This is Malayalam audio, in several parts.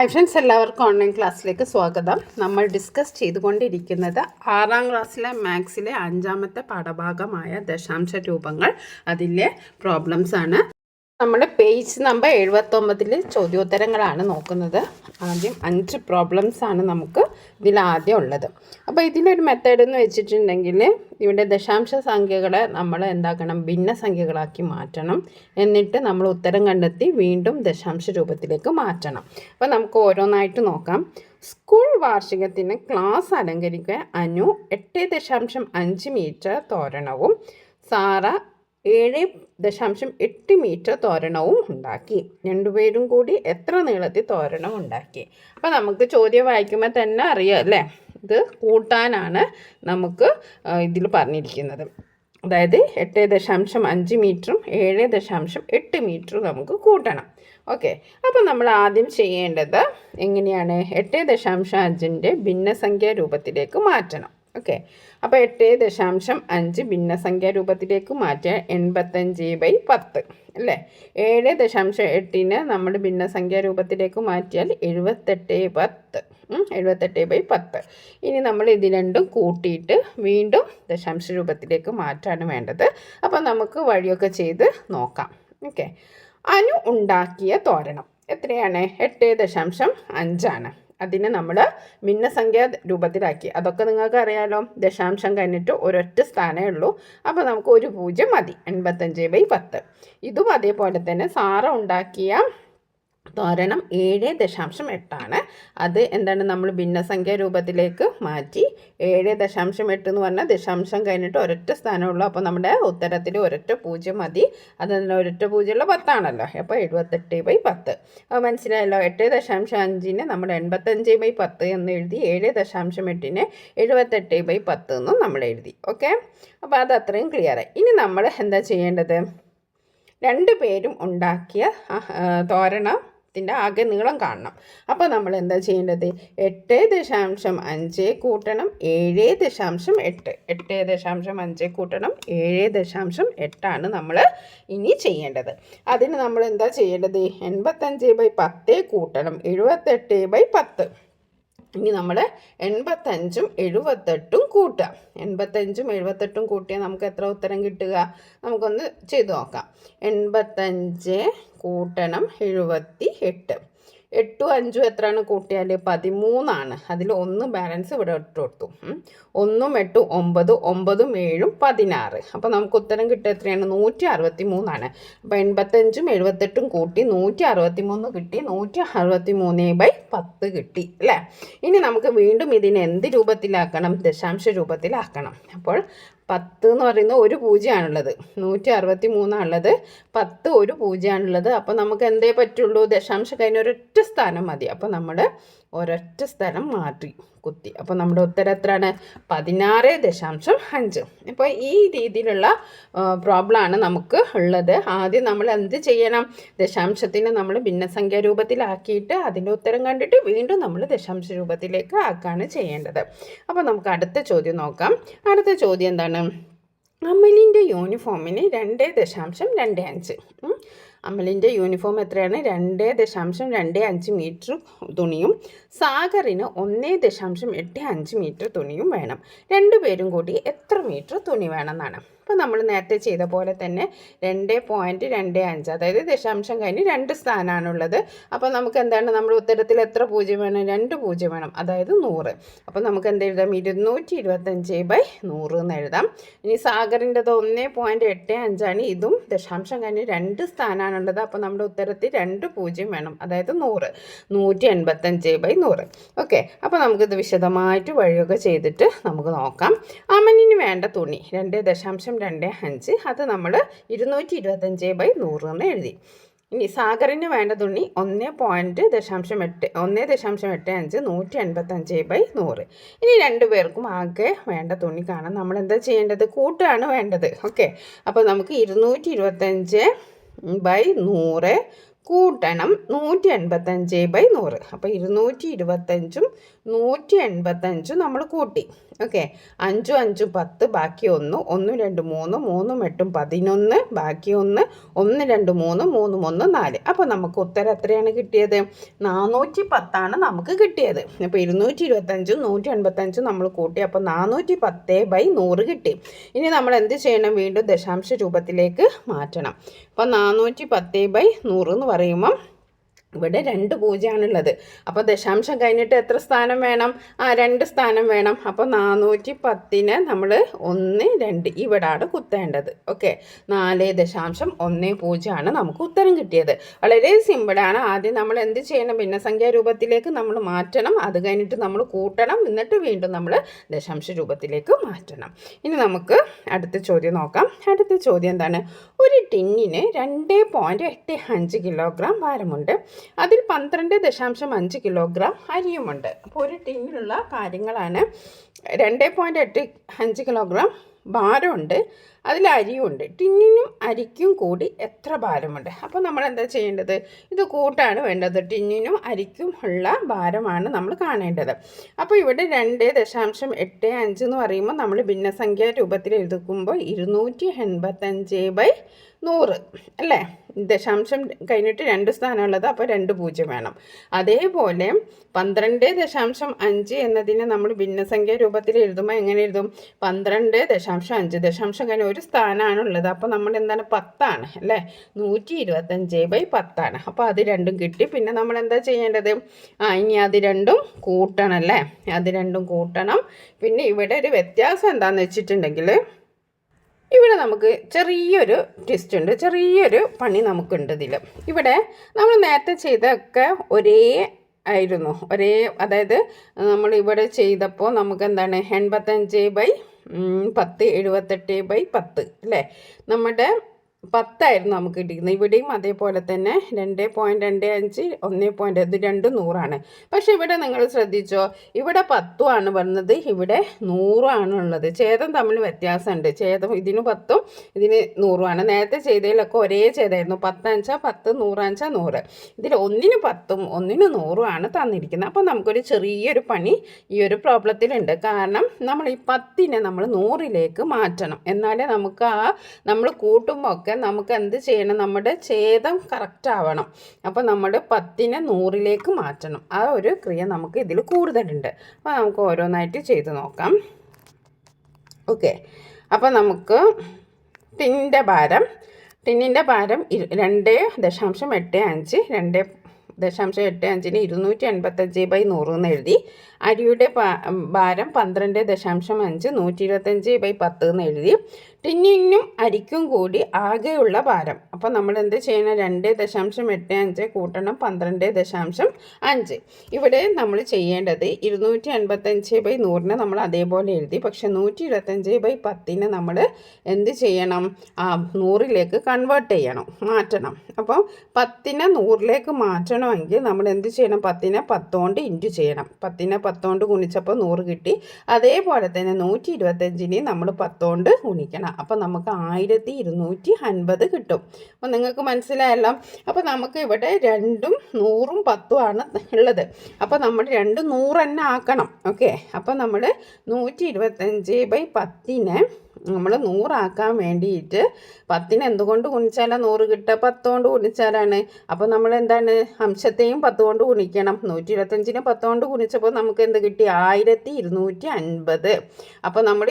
ഹായ് ഫ്രണ്ട്സ്, എല്ലാവർക്കും ഓൺലൈൻ ക്ലാസ്സിലേക്ക് സ്വാഗതം. നമ്മൾ ഡിസ്കസ് ചെയ്തുകൊണ്ടിരിക്കുന്നത് 6ാം ക്ലാസ്സിലെ മാത്സിലെ 5ാമത്തെ പാഠഭാഗമായ ദശാംശ രൂപങ്ങൾ, അതിലെ പ്രോബ്ലംസ് ആണ്. നമ്മൾ പേജ് നമ്പർ 79 ചോദ്യോത്തരങ്ങളാണ് നോക്കുന്നത്. ആദ്യം 5 പ്രോബ്ലംസ് ആണ് നമുക്ക് ഇതിലാദ്യം ഉള്ളത്. അപ്പോൾ ഇതിലൊരു മെത്തേഡ് എന്ന് വെച്ചിട്ടുണ്ടെങ്കിൽ, ഇവിടെ ദശാംശ സംഖ്യകളെ നമ്മൾ എന്താക്കണം, ഭിന്നസംഖ്യകളാക്കി മാറ്റണം. എന്നിട്ട് നമ്മൾ ഉത്തരം കണ്ടെത്തി വീണ്ടും ദശാംശ രൂപത്തിലേക്ക് മാറ്റണം. അപ്പോൾ നമുക്ക് ഓരോന്നായിട്ട് നോക്കാം. സ്കൂൾ വാർഷികത്തിന് ക്ലാസ് അലങ്കരിക്കാൻ അനു 8.5 മീറ്റർ തോരണവും സാറ 7.8 മീറ്റർ തോരണവും ഉണ്ടാക്കി. രണ്ടുപേരും കൂടി എത്ര നീളത്തിൽ തോരണം ഉണ്ടാക്കി? അപ്പോൾ നമുക്ക് ചോദ്യം വായിക്കുമ്പോൾ തന്നെ അറിയാം അല്ലേ, ഇത് കൂട്ടാനാണ് നമുക്ക് ഇതിൽ പറഞ്ഞിരിക്കുന്നത്. അതായത് 8.5 മീറ്ററും 7.8 മീറ്ററും നമുക്ക് കൂട്ടണം. ഓക്കെ, അപ്പോൾ നമ്മൾ ആദ്യം ചെയ്യേണ്ടത് എങ്ങനെയാണ്, 8.5 ഭിന്നസംഖ്യാ രൂപത്തിലേക്ക് മാറ്റണം. ഓക്കെ, അപ്പോൾ 8.5 ഭിന്നസംഖ്യാ രൂപത്തിലേക്ക് മാറ്റിയാൽ 85/10 അല്ലേ. 7.8 നമ്മൾ ഭിന്നസംഖ്യാ രൂപത്തിലേക്ക് മാറ്റിയാൽ 78/10. 78/10. ഇനി നമ്മൾ ഇത് രണ്ടും കൂട്ടിയിട്ട് വീണ്ടും ദശാംശ രൂപത്തിലേക്ക് മാറ്റാണ് വേണ്ടത്. അപ്പോൾ നമുക്ക് വഴിയൊക്കെ ചെയ്ത് നോക്കാം. ഓക്കെ, അനു ഉണ്ടാക്കിയ തോരണം എത്രയാണ്? 8.5 അതിനെ നമ്മൾ ഭിന്നസംഖ്യാ രൂപത്തിലാക്കി. അതൊക്കെ നിങ്ങൾക്ക് അറിയാലോ, ദശാംശം കഴിഞ്ഞിട്ട് ഒരൊറ്റ സ്ഥാനമേ ഉള്ളൂ. അപ്പോൾ നമുക്ക് ഒരു 0 മതി. 85/10. ഇതും അതേപോലെ തന്നെ സാറ ഉണ്ടാക്കിയ തോരണം 7.8 അത് എന്താണ്, നമ്മൾ ഭിന്നസംഖ്യാ രൂപത്തിലേക്ക് മാറ്റി. 7.8 എന്ന് പറഞ്ഞാൽ ദശാംശം കഴിഞ്ഞിട്ട് ഒരൊറ്റ സ്ഥാനമുള്ളൂ. അപ്പോൾ നമ്മുടെ ഉത്തരത്തിൽ ഒരൊറ്റ 0 മതി. അത് ഒരൊറ്റ 0 10 അപ്പോൾ 78/10. അപ്പോൾ മനസ്സിലായല്ലോ. 8.5 നമ്മൾ 85/10 എന്ന് എഴുതി, 7.8 78/10 എന്നും നമ്മൾ എഴുതി. ഓക്കെ, അപ്പോൾ അത് അത്രയും ക്ലിയറായി. ഇനി നമ്മൾ എന്താ ചെയ്യേണ്ടത്, രണ്ടുപേരും ഉണ്ടാക്കിയ തോരണത്തിൻ്റെ ആകെ നീളം കാണണം. അപ്പോൾ നമ്മൾ എന്താ ചെയ്യേണ്ടത്, 8.5 കൂട്ടണം 7.8. 8.5 കൂട്ടണം 7.8 നമ്മൾ ഇനി ചെയ്യേണ്ടത്. അതിന് നമ്മൾ എന്താ ചെയ്യേണ്ടത്, 85/10 കൂട്ടണം 78/10. ഇനി നമ്മൾ 85ഉം 78ഉം കൂട്ടുക. 85ഉം 78ഉം കൂട്ടിയാൽ നമുക്ക് എത്ര ഉത്തരം കിട്ടുക? നമുക്കൊന്ന് ചെയ്ത് നോക്കാം. 85 കൂട്ടണം 78. 8ഉം 5ഉം എത്രയാണ് കൂട്ടിയാൽ 13. അതിൽ 1 ബാലൻസ് ഇവിടെ ഇട്ട് കൊടുത്തു. 1ഉം 8ഉം 9, 9ഉം 7ഉം 16. അപ്പോൾ നമുക്ക് ഉത്തരം കിട്ടുക എത്രയാണ്? 163. അപ്പോൾ 85ഉം 78ഉം കൂട്ടി 163 കിട്ടി. 163/10 കിട്ടി അല്ലേ. ഇനി നമുക്ക് വീണ്ടും ഇതിനെ എന്ത് രൂപത്തിലാക്കണം? ദശാംശ രൂപത്തിലാക്കണം. അപ്പോൾ 10 എന്ന് പറയുന്നത് ഒരു 0 ആണുള്ളത്, 163 ഉള്ളത്, 10 ഒരു 0 ആണുള്ളത്. അപ്പോൾ നമുക്ക് എന്തേ പറ്റുള്ളൂ, ദശാംശം കഴിഞ്ഞ ഒരൊറ്റ സ്ഥാനം മതി. അപ്പോൾ നമ്മൾ ഒരൊറ്റ സ്ഥലം മാറ്റി കുത്തി. അപ്പോൾ നമ്മുടെ ഉത്തരം എത്രയാണ്? 16.5. ഇപ്പോൾ ഈ രീതിയിലുള്ള പ്രോബ്ലമാണ് നമുക്ക് ഉള്ളത്. ആദ്യം നമ്മൾ എന്ത് ചെയ്യണം, ദശാംശത്തിന് നമ്മൾ ഭിന്നസംഖ്യാ രൂപത്തിലാക്കിയിട്ട് അതിൻ്റെ ഉത്തരം കണ്ടിട്ട് വീണ്ടും നമ്മൾ ദശാംശ രൂപത്തിലേക്ക് ആക്കുകയാണ് ചെയ്യേണ്ടത്. അപ്പോൾ നമുക്ക് അടുത്ത ചോദ്യം നോക്കാം. അടുത്ത ചോദ്യം എന്താണ്, അമലിൻ്റെ യൂണിഫോമിന് 2.25. അമലിൻ്റെ യൂണിഫോം എത്രയാണ്? 2.25 മീറ്റർ തുണിയും സാഗറിന് 1.85 മീറ്റർ തുണിയും വേണം. രണ്ടുപേരും കൂടി എത്ര മീറ്റർ തുണി വേണമെന്നാണ്. അപ്പോൾ നമ്മൾ നേരത്തെ ചെയ്ത പോലെ തന്നെ 2.25, അതായത് ദശാംശം കഴിഞ്ഞ് 2 സ്ഥാനമാണുള്ളത്. അപ്പോൾ നമുക്ക് എന്താണ്, നമ്മുടെ ഉത്തരത്തിൽ എത്ര 0 വേണം? 2 0 വേണം, അതായത് 100. അപ്പോൾ നമുക്ക് എന്ത് എഴുതാം? 225/100 എന്ന് എഴുതാം. ഇനി സാഗറിൻ്റെത് 1.85, ഇതും ദശാംശം കഴിഞ്ഞ് 2 സ്ഥാനമാണുള്ളത്. അപ്പോൾ നമ്മുടെ ഉത്തരത്തിൽ 2 0 വേണം, അതായത് 100. 185/100. ഓക്കെ, അപ്പോൾ നമുക്കിത് വിശദമായിട്ട് വഴിയൊക്കെ ചെയ്തിട്ട് നമുക്ക് നോക്കാം. അമലിന് വേണ്ട തുണി 2.25, അത് നമ്മൾ 225/100 എന്ന് എഴുതി. ഇനി സാഗറിന് വേണ്ട തുണി 1.85, 185/100. ഇനി രണ്ടുപേർക്കും ആകെ വേണ്ട തുണി കാണാൻ നമ്മൾ എന്താ ചെയ്യേണ്ടത്, കൂട്ടുകയാണ് വേണ്ടത്. ഓക്കെ, അപ്പോൾ നമുക്ക് 225/100 കൂട്ടണം 185/100. അപ്പോൾ 225ഉം 185ഉം നമ്മൾ കൂട്ടി. ഓക്കെ, 5 5 10 ബാക്കി 1, 1 2 3, 3 8 11 ബാക്കി 1, 1 2 3, 3 1 4. അപ്പോൾ നമുക്ക് ഉത്തരം എത്രയാണ് കിട്ടിയത്? 410 നമുക്ക് കിട്ടിയത്. അപ്പോൾ 225 185 നമ്മൾ കൂട്ടി, അപ്പോൾ 410/100 കിട്ടി. ഇനി നമ്മൾ എന്ത് ചെയ്യണം? വീണ്ടും ദശാംശ രൂപത്തിലേക്ക് മാറ്റണം. അപ്പോൾ 410/100 എന്ന് പറയുമ്പം ഇവിടെ 2 പൂജ്യമാണുള്ളത്. അപ്പോൾ ദശാംശം കഴിഞ്ഞിട്ട് എത്ര സ്ഥാനം വേണം? 2 സ്ഥാനം വേണം. അപ്പോൾ 410 നമ്മൾ 1 2 ഇവിടാണ് കുത്തേണ്ടത്. ഓക്കെ, 4.10 നമുക്ക് ഉത്തരം കിട്ടിയത്. വളരെ സിമ്പിളാണ്. ആദ്യം നമ്മൾ എന്ത് ചെയ്യണം? ഭിന്നസംഖ്യാ രൂപത്തിലേക്ക് നമ്മൾ മാറ്റണം. അത് കഴിഞ്ഞിട്ട് നമ്മൾ കൂട്ടണം. എന്നിട്ട് വീണ്ടും നമ്മൾ ദശാംശ രൂപത്തിലേക്ക് മാറ്റണം. ഇനി നമുക്ക് അടുത്ത ചോദ്യം നോക്കാം. അടുത്ത ചോദ്യം എന്താണ്? ഒരു ടിന്നിന് 2.85 കിലോഗ്രാം ഭാരമുണ്ട്. അതിൽ 12.5 കിലോഗ്രാം അരിയുമുണ്ട്. അപ്പോൾ ഒരു ടിന്നിലുള്ള കാര്യങ്ങളാണ്. 2.85 കിലോഗ്രാം ഭാരമുണ്ട്, അതിൽ അരിയുണ്ട്. ടിന്നിനും അരിക്കും കൂടി എത്ര ഭാരമുണ്ട്? അപ്പോൾ നമ്മൾ എന്താ ചെയ്യേണ്ടത്? ഇത് കൂട്ടാണ് വേണ്ടത്. ടിന്നിനും അരിക്കും ഉള്ള ഭാരമാണ് നമ്മൾ കാണേണ്ടത്. അപ്പോൾ ഇവിടെ 2.85 എന്ന് പറയുമ്പോൾ നമ്മൾ ഭിന്നസംഖ്യാ രൂപത്തിൽ എഴുതുമ്പോൾ 285/100 അല്ലേ? ദശാംശം കഴിഞ്ഞിട്ട് 2 സ്ഥാനമുള്ളത്, അപ്പോൾ 2 പൂജ്യം വേണം. അതേപോലെ 12.5 എന്നതിനെ നമ്മൾ ഭിന്നസംഖ്യാ രൂപത്തിൽ എഴുതുമ്പോൾ എങ്ങനെ എഴുതും? 12.5 ദശാംശം കഴിഞ്ഞ 1 സ്ഥാനമാണുള്ളത്. അപ്പോൾ നമ്മൾ എന്താണ്? 10 അല്ലേ? 125/10. അപ്പോൾ അത് രണ്ടും കിട്ടി. പിന്നെ നമ്മൾ എന്താ ചെയ്യേണ്ടത്? ഇനി അത് രണ്ടും കൂട്ടണം അല്ലേ? അത് രണ്ടും കൂട്ടണം. പിന്നെ ഇവിടെ ഒരു വ്യത്യാസം എന്താണെന്ന് വെച്ചിട്ടുണ്ടെങ്കിൽ, ഇവിടെ നമുക്ക് ചെറിയൊരു ട്വിസ്റ്റ് ഉണ്ട്, ചെറിയൊരു പണി നമുക്കുണ്ട് ഇതിൽ. ഇവിടെ നമ്മൾ നേരത്തെ ചെയ്തൊക്കെ ഒരേ ആയിരുന്നു, അതായത് നമ്മൾ ഇവിടെ ചെയ്തപ്പോൾ നമുക്ക് എന്താണ്? 85/10 78/10 അല്ലേ? നമ്മുടെ 10 നമുക്ക് കിട്ടിയിരിക്കുന്നത്. ഇവിടെയും അതേപോലെ തന്നെ 2.25 1. ഇത് രണ്ടും 100 പക്ഷേ ഇവിടെ നിങ്ങൾ ശ്രദ്ധിച്ചോ, ഇവിടെ 10 ആണ് പറഞ്ഞത്, ഇവിടെ 100 ഉള്ളത്. ഛേദം തമ്മിൽ വ്യത്യാസമുണ്ട്. ഛേദം ഇതിന് 10 ഇതിന് 100 നേരത്തെ ചെയ്തതിലൊക്കെ ഒരേ ഛേദമായിരുന്നു. 10 5 10 100 5 100. ഇതിൽ ഒന്നിന് 10 ഒന്നിന് 100 തന്നിരിക്കുന്നത്. അപ്പോൾ നമുക്കൊരു ചെറിയൊരു പണി ഈ ഒരു പ്രോബ്ലത്തിലുണ്ട്. കാരണം നമ്മൾ ഈ 10നെ നമ്മൾ 100ലേക്ക് മാറ്റണം. എന്നാലേ നമുക്ക് നമ്മൾ കൂട്ടുമ്പോൾ ഒക്കെ നമുക്ക് എന്ത് ചെയ്യണം? നമ്മുടെ ഛേദം കറക്റ്റ് ആവണം. അപ്പോൾ നമ്മൾ 10നെ 100ലേക്ക് മാറ്റണം. ആ ഒരു ക്രിയ നമുക്ക് ഇതിൽ കൂടുതലുണ്ട്. അപ്പോൾ നമുക്ക് ഓരോന്നായിട്ട് ചെയ്ത് നോക്കാം. ഓക്കെ, അപ്പോൾ നമുക്ക് ടിന്നിൻ്റെ ഭാരം 2.85 2.85ന് 285/100 എന്ന് എഴുതി. അരിയുടെ ഭാരം 12.5 125/10 എന്ന് എഴുതി. ടിന്നിനും അരിക്കും കൂടി ആകെയുള്ള ഭാരം. അപ്പോൾ നമ്മൾ എന്ത് ചെയ്യണം? 2.85 കൂട്ടണം 12.5. ഇവിടെ നമ്മൾ ചെയ്യേണ്ടത് 285/100 നമ്മൾ അതേപോലെ എഴുതി. പക്ഷെ 125/10 നമ്മൾ എന്ത് ചെയ്യണം? 100ലേക്ക് കൺവേർട്ട് ചെയ്യണം, മാറ്റണം. അപ്പോൾ 10നെ 100ലേക്ക് മാറ്റണമെങ്കിൽ നമ്മൾ എന്ത് ചെയ്യണം? 10നെ 10 കൊണ്ട് ഇൻറ്റു ചെയ്യണം. 10നെ 10 കൊണ്ട് ഗുണിച്ചപ്പോൾ 100 കിട്ടി. അതേപോലെ തന്നെ 125നെ നമ്മൾ 10 കൊണ്ട് ഗുണിക്കണം. അപ്പോൾ നമുക്ക് 1250 കിട്ടും. അപ്പോൾ നിങ്ങൾക്ക് മനസ്സിലായല്ലോ. അപ്പോൾ നമുക്ക് ഇവിടെ 2ഉം 100ഉം 10ഉം ഉള്ളത്. അപ്പോൾ നമ്മൾ 2 100 തന്നെ ആക്കണം. ഓക്കെ, അപ്പോൾ നമ്മൾ 125/10നെ നമ്മൾ 100 ആക്കാൻ വേണ്ടിയിട്ട് 10നെ എന്തുകൊണ്ട് ഗുണിച്ചാലാണ് 100 കിട്ടുക? 10 കൊണ്ട് ഗുണിച്ചാലാണ്. അപ്പോൾ നമ്മൾ എന്താണ്? അംശത്തെയും 10 കൊണ്ട് ഗുണിക്കണം. 125നെ 10 കൊണ്ട് ഗുണിച്ചപ്പോൾ നമുക്ക് എന്ത് കിട്ടി? 1250. അപ്പോൾ നമ്മൾ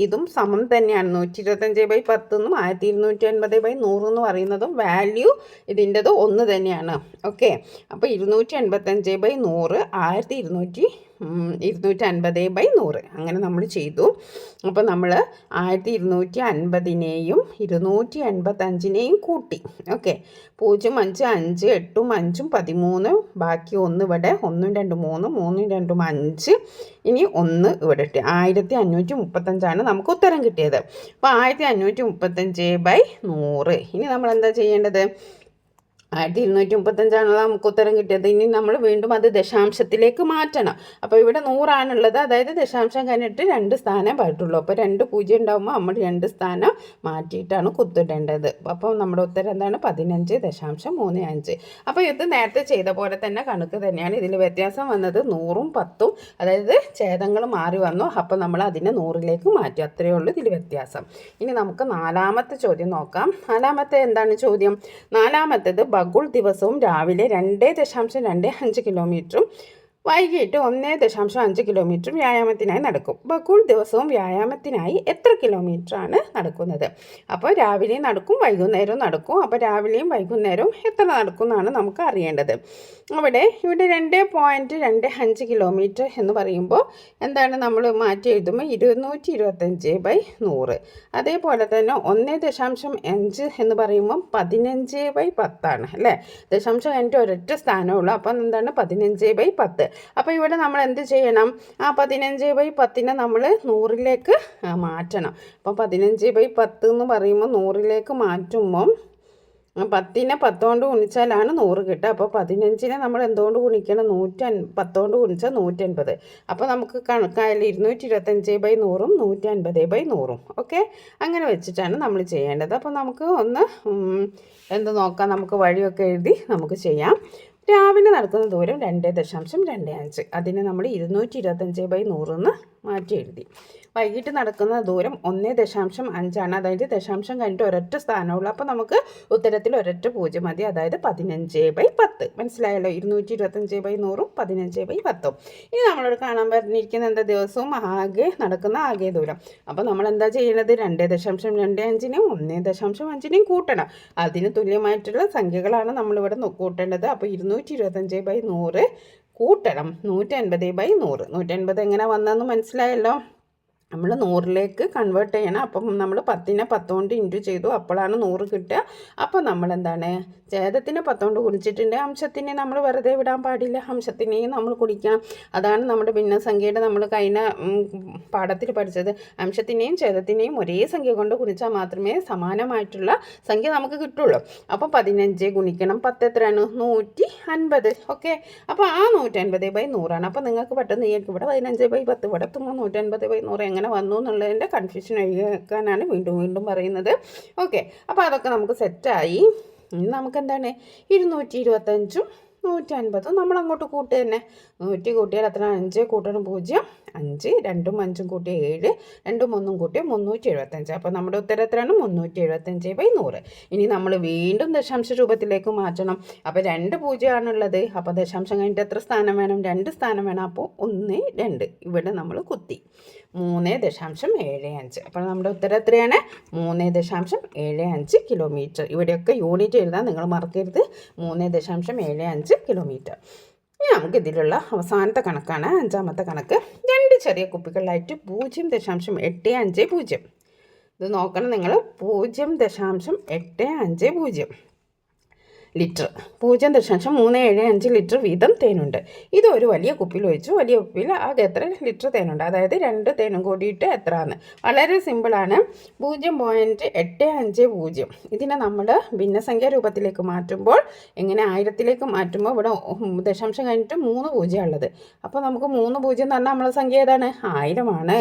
ഇതും സമം തന്നെയാണ്. 125/10 എന്നും 1250/100 എന്ന് പറയുന്നതും വാല്യൂ ഇതിൻ്റെത് ഒന്ന് തന്നെയാണ്. ഓക്കെ, അപ്പോൾ 285/100 250/100 അങ്ങനെ നമ്മൾ ചെയ്തു. അപ്പോൾ നമ്മൾ 1250നെയും 285നെയും കൂട്ടി. ഓക്കെ, 0 5 5 8 5 13 ബാക്കി 1 ഇവിടെ 1 2 3 3 2 5 ഇനി 1 ഇവിടെ ഇട്ട് 1535 നമുക്ക് ഉത്തരം കിട്ടിയത്. അപ്പോൾ 1535/100. ഇനി നമ്മൾ എന്താ ചെയ്യേണ്ടത്? 1235 നമുക്ക് ഉത്തരം കിട്ടിയത്. ഇനി നമ്മൾ വീണ്ടും അത് ദശാംശത്തിലേക്ക് മാറ്റണം. അപ്പോൾ ഇവിടെ 100 അതായത് ദശാംശം കഴിഞ്ഞിട്ട് 2 സ്ഥാനം പാട്ടുള്ളൂ. അപ്പോൾ 2 പൂജ്യം ഉണ്ടാകുമ്പോൾ നമ്മൾ 2 സ്ഥാനം മാറ്റിയിട്ടാണ് കുത്തിടേണ്ടത്. അപ്പോൾ നമ്മുടെ ഉത്തരം എന്താണ്? 15.35. അപ്പോൾ ഇത് നേരത്തെ ചെയ്ത പോലെ തന്നെ കണക്ക് തന്നെയാണ്. ഇതിൽ വ്യത്യാസം വന്നത് 100ഉം 10ഉം, അതായത് ഛേദങ്ങൾ മാറി വന്നു. അപ്പോൾ നമ്മൾ അതിനെ 100ലേക്ക് മാറ്റി, അത്രയേ ഉള്ളൂ ഇതിൽ വ്യത്യാസം. ഇനി നമുക്ക് 4ാമത്തെ ചോദ്യം നോക്കാം. 4ാമത്തെ എന്താണ് ചോദ്യം? 4ാമത്തേത് ബഗുൾ ദിവസവും രാവിലെ 2.25 കിലോമീറ്ററും വൈകിട്ട് 1.5 കിലോമീറ്ററും വ്യായാമത്തിനായി നടക്കും. ബഗുൾ ദിവസവും വ്യായാമത്തിനായി എത്ര കിലോമീറ്ററാണ് നടക്കുന്നത്? അപ്പോൾ രാവിലെയും നടക്കും, വൈകുന്നേരവും നടക്കും. അപ്പോൾ രാവിലെയും വൈകുന്നേരവും എത്ര നടക്കും എന്നാണ് നമുക്ക് അറിയേണ്ടത്. ഇവിടെ 2.25 കിലോമീറ്റർ എന്ന് പറയുമ്പോൾ എന്താണ് നമ്മൾ മാറ്റി എഴുതുമ്പോൾ 225/100. അതേപോലെ തന്നെ 1.5 എന്ന് പറയുമ്പോൾ 15/10 അല്ലേ? ദശാംശം കഴിഞ്ഞിട്ട് ഒരൊറ്റ സ്ഥാനമുള്ളൂ. അപ്പം എന്താണ്? 15/10. അപ്പോൾ ഇവിടെ നമ്മൾ എന്ത് ചെയ്യണം? ആ 15/10 നമ്മൾ 100ലേക്ക് മാറ്റണം. അപ്പോൾ 15/10 എന്ന് പറയുമ്പോൾ 100ലേക്ക് മാറ്റുമ്പം 10നെ 10 കൊണ്ട് ഗുണിച്ചാലാണ് 100 കിട്ടുക. അപ്പോൾ 15നെ നമ്മൾ എന്തുകൊണ്ട് ഗുണിക്കണം? 10 കൊണ്ട് ഗുണിച്ചാൽ 150. അപ്പോൾ നമുക്ക് കണക്കായാലും 225/100ഉം 150/100ഉം. ഓക്കെ, അങ്ങനെ വെച്ചിട്ടാണ് നമ്മൾ ചെയ്യേണ്ടത്. അപ്പോൾ നമുക്ക് ഒന്ന് എന്ത് നോക്കാം, നമുക്ക് വഴിയൊക്കെ എഴുതി നമുക്ക് ചെയ്യാം. രാവിലെ നടക്കുന്ന ദൂരം 2.25, അതിനെ നമ്മൾ 225/100 എന്ന് മാറ്റി എഴുതി. വൈകിട്ട് നടക്കുന്ന ദൂരം 1.5 അതായത് ദശാംശം കഴിഞ്ഞിട്ട് ഒരൊറ്റ സ്ഥാനമുള്ളൂ. അപ്പോൾ നമുക്ക് ഉത്തരത്തിൽ ഒരൊറ്റ പൂജ്യം മതി, അതായത് 15/10. മനസ്സിലായല്ലോ? 225/100ഉം 15/10. ഇനി നമ്മളോട് കാണാൻ പറഞ്ഞിരിക്കുന്ന എന്താ? ദിവസവും നടക്കുന്ന ആകെ ദൂരം. അപ്പോൾ നമ്മൾ എന്താ ചെയ്യുന്നത്? 2.25നെയും 1.5നെയും കൂട്ടണം. അതിന് തുല്യമായിട്ടുള്ള സംഖ്യകളാണ് നമ്മളിവിടെ കൂട്ടേണ്ടത്. അപ്പോൾ 225/100 കൂട്ടണം 150/100. 150 എങ്ങനെ വന്നതെന്ന് മനസ്സിലായല്ലോ? നമ്മൾ 100ലേക്ക് കൺവേർട്ട് ചെയ്യണം. അപ്പം നമ്മൾ 10നെ 10 കൊണ്ട് ഇൻറ്റു ചെയ്തു, അപ്പോഴാണ് 100 കിട്ടുക. അപ്പോൾ നമ്മൾ എന്താണ്? ഛേദത്തിനെ 10 കൊണ്ട് ഗുണിച്ചിട്ടുണ്ട്. അംശത്തിനെ നമ്മൾ വെറുതെ വിടാൻ പാടില്ല, അംശത്തിനെയും നമ്മൾ കുടിക്കണം. അതാണ് നമ്മുടെ ഭിന്നസംഖ്യയുടെ നമ്മൾ കഴിഞ്ഞ പാഠത്തിൽ പഠിച്ചത്. അംശത്തിനെയും ഛേദത്തിനെയും ഒരേ സംഖ്യ കൊണ്ട് ഗുണിച്ചാൽ മാത്രമേ സമാനമായിട്ടുള്ള സംഖ്യ നമുക്ക് കിട്ടുള്ളൂ. അപ്പോൾ 15 ഗുണിക്കണം 10 എത്രയാണ്? 150. ഓക്കെ, അപ്പോൾ ആ 150/100 അപ്പോൾ നിങ്ങൾക്ക് പെട്ടെന്ന് ഇവിടെ 15/10 ഇവിടെ 150/100 എങ്ങനെ വന്നു എന്നുള്ളതിൻ്റെ കൺഫ്യൂഷൻ ഒഴിവാക്കാനാണ് വീണ്ടും പറയുന്നത്. ഓക്കെ, അപ്പോൾ അതൊക്കെ നമുക്ക് സെറ്റായി. ഇനി നമുക്ക് എന്താണ്? 225ഉം 150 നമ്മൾ അങ്ങോട്ട് കൂട്ടുക തന്നെ. 100 കൂട്ടിയാൽ എത്ര? 5 കൂട്ടണം 0, 5, 2ഉം 5ഉം കൂട്ടിയ 7, 2ഉം 1ഉം കൂട്ടിയ 375. അപ്പോൾ നമ്മുടെ ഉത്തരം എത്രയാണ്? 375/100. ഇനി നമ്മൾ വീണ്ടും ദശാംശ രൂപത്തിലേക്ക് മാറ്റണം. അപ്പോൾ 2 പൂജ്യമാണുള്ളത്. അപ്പോൾ ദശാംശം കഴിഞ്ഞിട്ട് എത്ര സ്ഥാനം വേണം? 2 സ്ഥാനം വേണം. അപ്പോൾ 1, 2 ഇവിടെ നമ്മൾ കുത്തി 3.75. അപ്പോൾ നമ്മുടെ ഉത്തരം എത്രയാണ്? 3.75 കിലോമീറ്റർ. ഇവിടെയൊക്കെ യൂണിറ്റ് എഴുതാൻ നിങ്ങൾ മറക്കരുത്. 3.75 കിലോമീറ്റർ. ഇനി നമുക്ക് ഇതിലുള്ള അവസാനത്തെ കണക്കാണ്, 5ാമത്തെ കണക്ക്. 2 ചെറിയ കുപ്പികളിലായിട്ട് 0.850. ഇത് നോക്കണം നിങ്ങൾ. 0.850 ലിറ്റർ, 0.375 ലിറ്റർ വീതം തേനുണ്ട്. ഇത് ഒരു വലിയ കുപ്പിയിൽ ഒഴിച്ചു. വലിയ കുപ്പിയിൽ ആകെ എത്ര ലിറ്റർ തേനുണ്ട്? അതായത് 2 തേനും കൂടിയിട്ട് എത്രയാണ്? വളരെ സിമ്പിളാണ്. 0.850. ഇതിനെ നമ്മൾ ഭിന്നസംഖ്യ രൂപത്തിലേക്ക് മാറ്റുമ്പോൾ എങ്ങനെ? 1000ലേക്ക് മാറ്റുമ്പോൾ ഇവിടെ ദശാംശം കഴിഞ്ഞിട്ട് 3 പൂജ്യമുള്ളത്. അപ്പോൾ നമുക്ക് 3 പൂജ്യം എന്ന് പറഞ്ഞാൽ നമ്മളെ സംഖ്യ ഏതാണ്? 1000 ആണ്.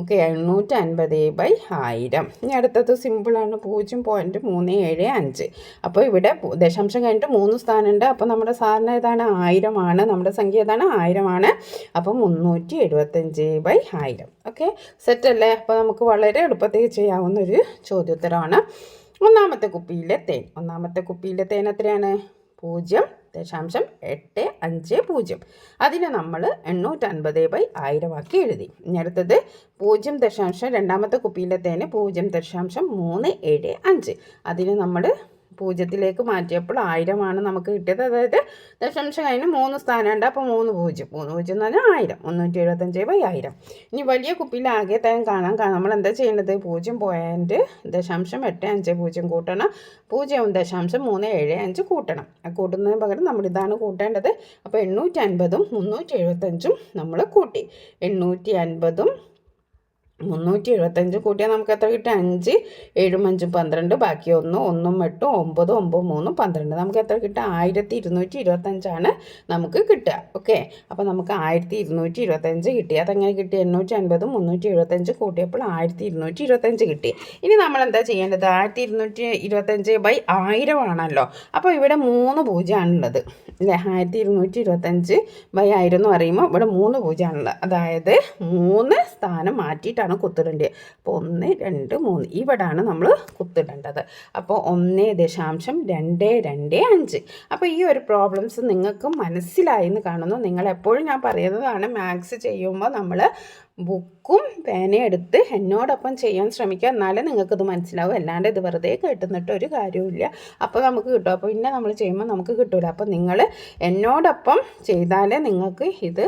ഓക്കെ, 850/1000. ഇനി അടുത്തത് സിമ്പിളാണ്, 0.375. അപ്പോൾ ഇവിടെ ദശാംശം കഴിഞ്ഞിട്ട് 3 സ്ഥാനമുണ്ട്. അപ്പോൾ നമ്മുടെ സാധാരണ ഏതാണ്? 1000 ആണ്. നമ്മുടെ സംഖ്യ ഏതാണ്? 1000 ആണ്. അപ്പം 375/1000. ഓക്കെ, സെറ്റല്ലേ? അപ്പോൾ നമുക്ക് വളരെ എളുപ്പത്തിൽ ചെയ്യാവുന്ന ഒരു ചോദ്യോത്തരമാണ്. 1ാമത്തെ കുപ്പിയിലെ തേൻ എത്രയാണ്? 0.850. അതിനെ നമ്മൾ 850/1000 ആക്കി എഴുതി. ഇനി അടുത്തത് 0. 2ാമത്തെ കുപ്പിയിലെ തേന് 0.375. അതിനെ നമ്മൾ 0ലേക്ക് മാറ്റിയപ്പോൾ 1000 ആണ് നമുക്ക് കിട്ടിയത്. അതായത് ദശാംശം കഴിഞ്ഞ് 3 സ്ഥാനമുണ്ട്. അപ്പോൾ 3 പൂജ്യം എന്ന് പറഞ്ഞാൽ 1000. 375/1000. ഇനി വലിയ കുപ്പിയിൽ ആകെ തേൻ കാണാൻ നമ്മൾ എന്താ ചെയ്യേണ്ടത്? 0.850 കൂട്ടണം. 0.375 കൂട്ടണം. കൂട്ടുന്നതിന് പകരം നമ്മൾ ഇതാണ് കൂട്ടേണ്ടത്. അപ്പോൾ 850ഉം 375ഉം നമ്മൾ കൂട്ടി. 850ഉം 375 കൂട്ടിയാൽ നമുക്ക് എത്ര കിട്ടും? 5 7 5 12, ബാക്കി 1 1 8 9 9 3 12, നമുക്ക് എത്ര കിട്ടുക? 1225 നമുക്ക് കിട്ടുക. ഓക്കെ, അപ്പോൾ നമുക്ക് 1225 കിട്ടി. അതെങ്ങനെ കിട്ടി? 850 375 കൂട്ടിയപ്പോൾ 1225 കിട്ടി. ഇനി നമ്മൾ എന്താ ചെയ്യേണ്ടത്? 1225/1000 ആണല്ലോ. അപ്പോൾ ഇവിടെ 3 പൂജ്യമാണുള്ളത് അല്ലേ? 1225/1000 എന്ന് പറയുമ്പോൾ ഇവിടെ 3 പൂജ്യമാണുള്ളത്. അതായത് 3 സ്ഥാനം മാറ്റിയിട്ടാണ് കുത്തിടേണ്ടത്. അപ്പോൾ 1 2 3 ഇവിടാണ് നമ്മൾ കുത്തിടേണ്ടത്. അപ്പോൾ 1.225. അപ്പോൾ ഈ ഒരു പ്രോബ്ലംസ് നിങ്ങൾക്ക് മനസ്സിലായി എന്ന് കാണുന്നു. നിങ്ങളെപ്പോഴും ഞാൻ പറയുന്നതാണ്, മാത്സ് ചെയ്യുമ്പോൾ നമ്മൾ ബുക്കും പേനയും എടുത്ത് എന്നോടൊപ്പം ചെയ്യാൻ ശ്രമിക്കുക. എന്നാലേ നിങ്ങൾക്കിത് മനസ്സിലാവും. അല്ലാണ്ട് ഇത് വെറുതെ കേട്ടുന്നിട്ട് ഒരു കാര്യമില്ല. അപ്പോൾ നമുക്ക് കിട്ടും. അപ്പോൾ പിന്നെ നമ്മൾ ചെയ്യുമ്പോൾ നമുക്ക് കിട്ടില്ല. അപ്പോൾ നിങ്ങൾ എന്നോടൊപ്പം ചെയ്താലേ നിങ്ങൾക്ക് ഇത്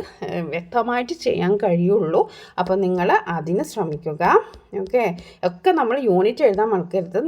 വ്യക്തമായിട്ട് ചെയ്യാൻ കഴിയുള്ളൂ. അപ്പോൾ നിങ്ങൾ അതിന് ശ്രമിക്കുക. ഓക്കെ, ഒക്കെ നമ്മൾ യൂണിറ്റ് എഴുതാൻ മറക്കരുത്.